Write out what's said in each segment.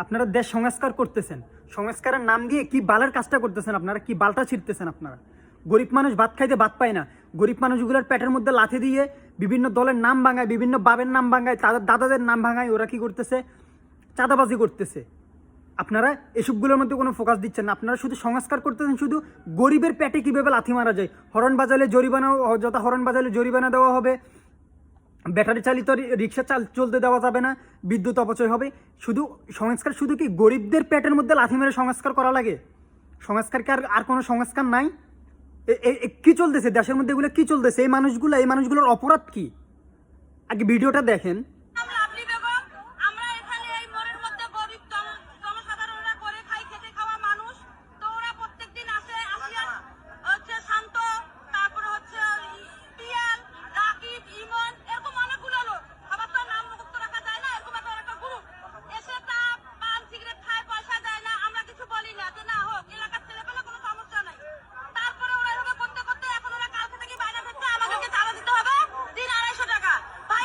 আপনারা দেশ সংস্কার করতেছেন, সংস্কারের নাম দিয়ে কি বালের কাজটা করতেছেন আপনারা, কি বালটা ছিঁড়তেছেন আপনারা। গরিব মানুষ ভাত খাইতে ভাত পায় না, গরিব মানুষগুলোর পেটের মধ্যে লাথি দিয়ে বিভিন্ন দলের নাম ভাঙায়, বিভিন্ন বাবের নাম ভাঙায়, তাদের দাদাদের নাম ভাঙায়। ওরা কি করতেছে? চাঁদাবাজি করতেছে। আপনারা এসবগুলোর মধ্যে কোনো ফোকাস দিচ্ছেন না। আপনারা শুধু সংস্কার করতেছেন, শুধু গরিবের পেটে কীভাবে লাথি মারা যায়, হরন বাজালে জরিমানা, যত হরন বাজালে জরিমানা দেওয়া হবে, ব্যাটারি চালিত রিক্সা চলতে দেওয়া যাবে না, বিদ্যুৎ অপচয় হবে। শুধু সংস্কার শুধু কি গরিবদের পেটের মধ্যে লাথি মেরে সংস্কার করা লাগে? সংস্কার কি আর কোনো সংস্কার নাই? কি চলতেছে দেশের মধ্যে? এগুলো কি চলতেছে? এই মানুষগুলোর অপরাধ কি? আগে ভিডিওটা দেখেন।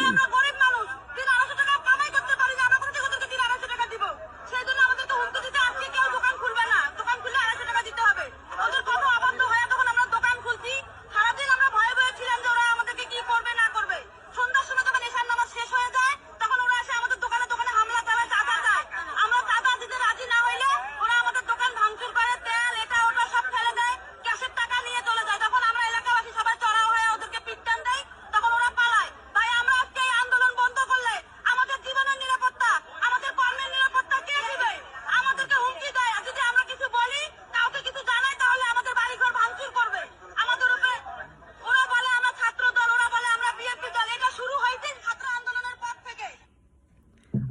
আমরা গরিব মানুষ, 300-250 টাকা কামাই করতে পারি না, আমরা কোথা থেকে ওদেরকে 300-250 টাকা দিব? সেই জন্য আমাদেরকে হুমকি দিতে আজকে কেউ দোকান খুলবে না, দোকান খুললে 250 টাকা দিতে হবে। ওদের কথা অবাধ্য হয়ে তখন আমরা দোকান খুলছি। সারাদিন আমরা ভয়ে ভয়ে ছিলাম যে ওরা আমাদেরকে কি করবে না করবে। সন্ধ্যার সময় যখন এশার নামাজ শেষ হয়ে যায় তখন ওরা এসে আমাদের দোকানে দোকানে হামলা চালায়, চাঁদা চায়। আমরা চাঁদা দিতে রাজি না হইলে ওরা আমাদের দোকান ভাঙচুর করে, তেল এটা ওটা সব ফেলে দেয়, ক্যাশের টাকা নিয়ে চলে যায়। তখন আমরা এলাকাবাসী সবাই চড়াও হয়ে ওদেরকে পিটটান দেয়, তখন ওরা পালায়। ভাই আমরা আজকে এই আন্দোলন বন্ধ করলে আমাদের জীবনের নিরাপত্তা, আমাদের কর্মের নিরাপত্তা কে দিবে? আমাদেরকে হুমকি দেয়, আর যদি আমরা কিছু বলি, কাউকে কিছু জানাই, তাহলে আমাদের বাড়িঘর ভাঙচুর করবে। আমাদের উপরে ওরা বলে আমরা ছাত্র দল, ওরা বলে আমরা বিএনপি দল। এটা শুরু হয়েছে ছাত্র আন্দোলনের পর থেকে।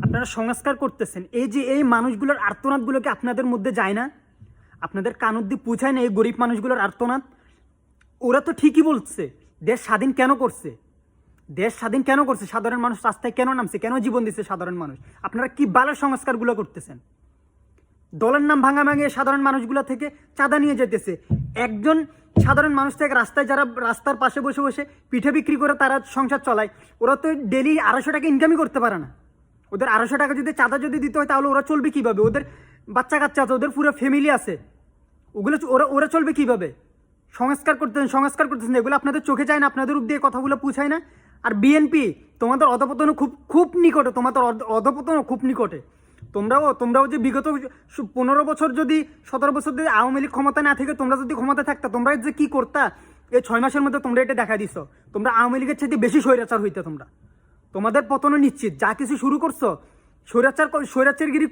আপনারা সংস্কার করতেছেন, এই মানুষগুলোর আর্তনাদগুলো কি আপনাদের মধ্যে যায় না? আপনাদের কান অব্দি পৌঁছায় না এই গরিব মানুষগুলোর আর্তনাদ? ওরা তো ঠিকই বলছে, দেশ স্বাধীন কেন করছে, দেশ স্বাধীন কেন করছে, সাধারণ মানুষ রাস্তায় কেন নামছে, কেন জীবন দিচ্ছে সাধারণ মানুষ। আপনারা কি বালের সংস্কারগুলো করতেছেন? দলের নাম ভাঙিয়ে সাধারণ মানুষগুলো থেকে চাঁদা নিয়ে যেতেছে। একজন সাধারণ মানুষ থেকে যারা রাস্তার পাশে বসে বসে পিঠে বিক্রি করে তারা সংসার চলায়, ওরা তো ডেলি 250 টাকা ইনকামই করতে পারে না। ওদের 250 টাকা যদি চাঁদা যদি দিতে হয় তাহলে ওরা চলবে কিভাবে? ওদের বাচ্চা কাচ্চা আছে, ওদের পুরো ফ্যামিলি আছে, ওরা চলবে কিভাবে? সংস্কার করতেছেন, এগুলো আপনাদের চোখে যায় না? আপনাদের রূপ দিয়ে কথাগুলো পুছায় না? আর বিএনপি তোমাদের অধপতন খুব নিকটে, তোমাদের অধপতন খুব নিকটে। তোমরাও যে বিগত 15 বছর যদি 17 বছর যদি আওয়ামী লীগ ক্ষমতা না থেকে তোমরা যদি ক্ষমতা থাকতা, তোমরা যে কি করতা এই 6 মাসের মধ্যে তোমরা এটা দেখা দিছো। তোমরা আওয়ামী লীগের চাইতে বেশি স্বৈরাচার হইতে। তোমাদের পতন নিশ্চিত। যা কিছু শুরু করছো, স্বৈরাচারগিরি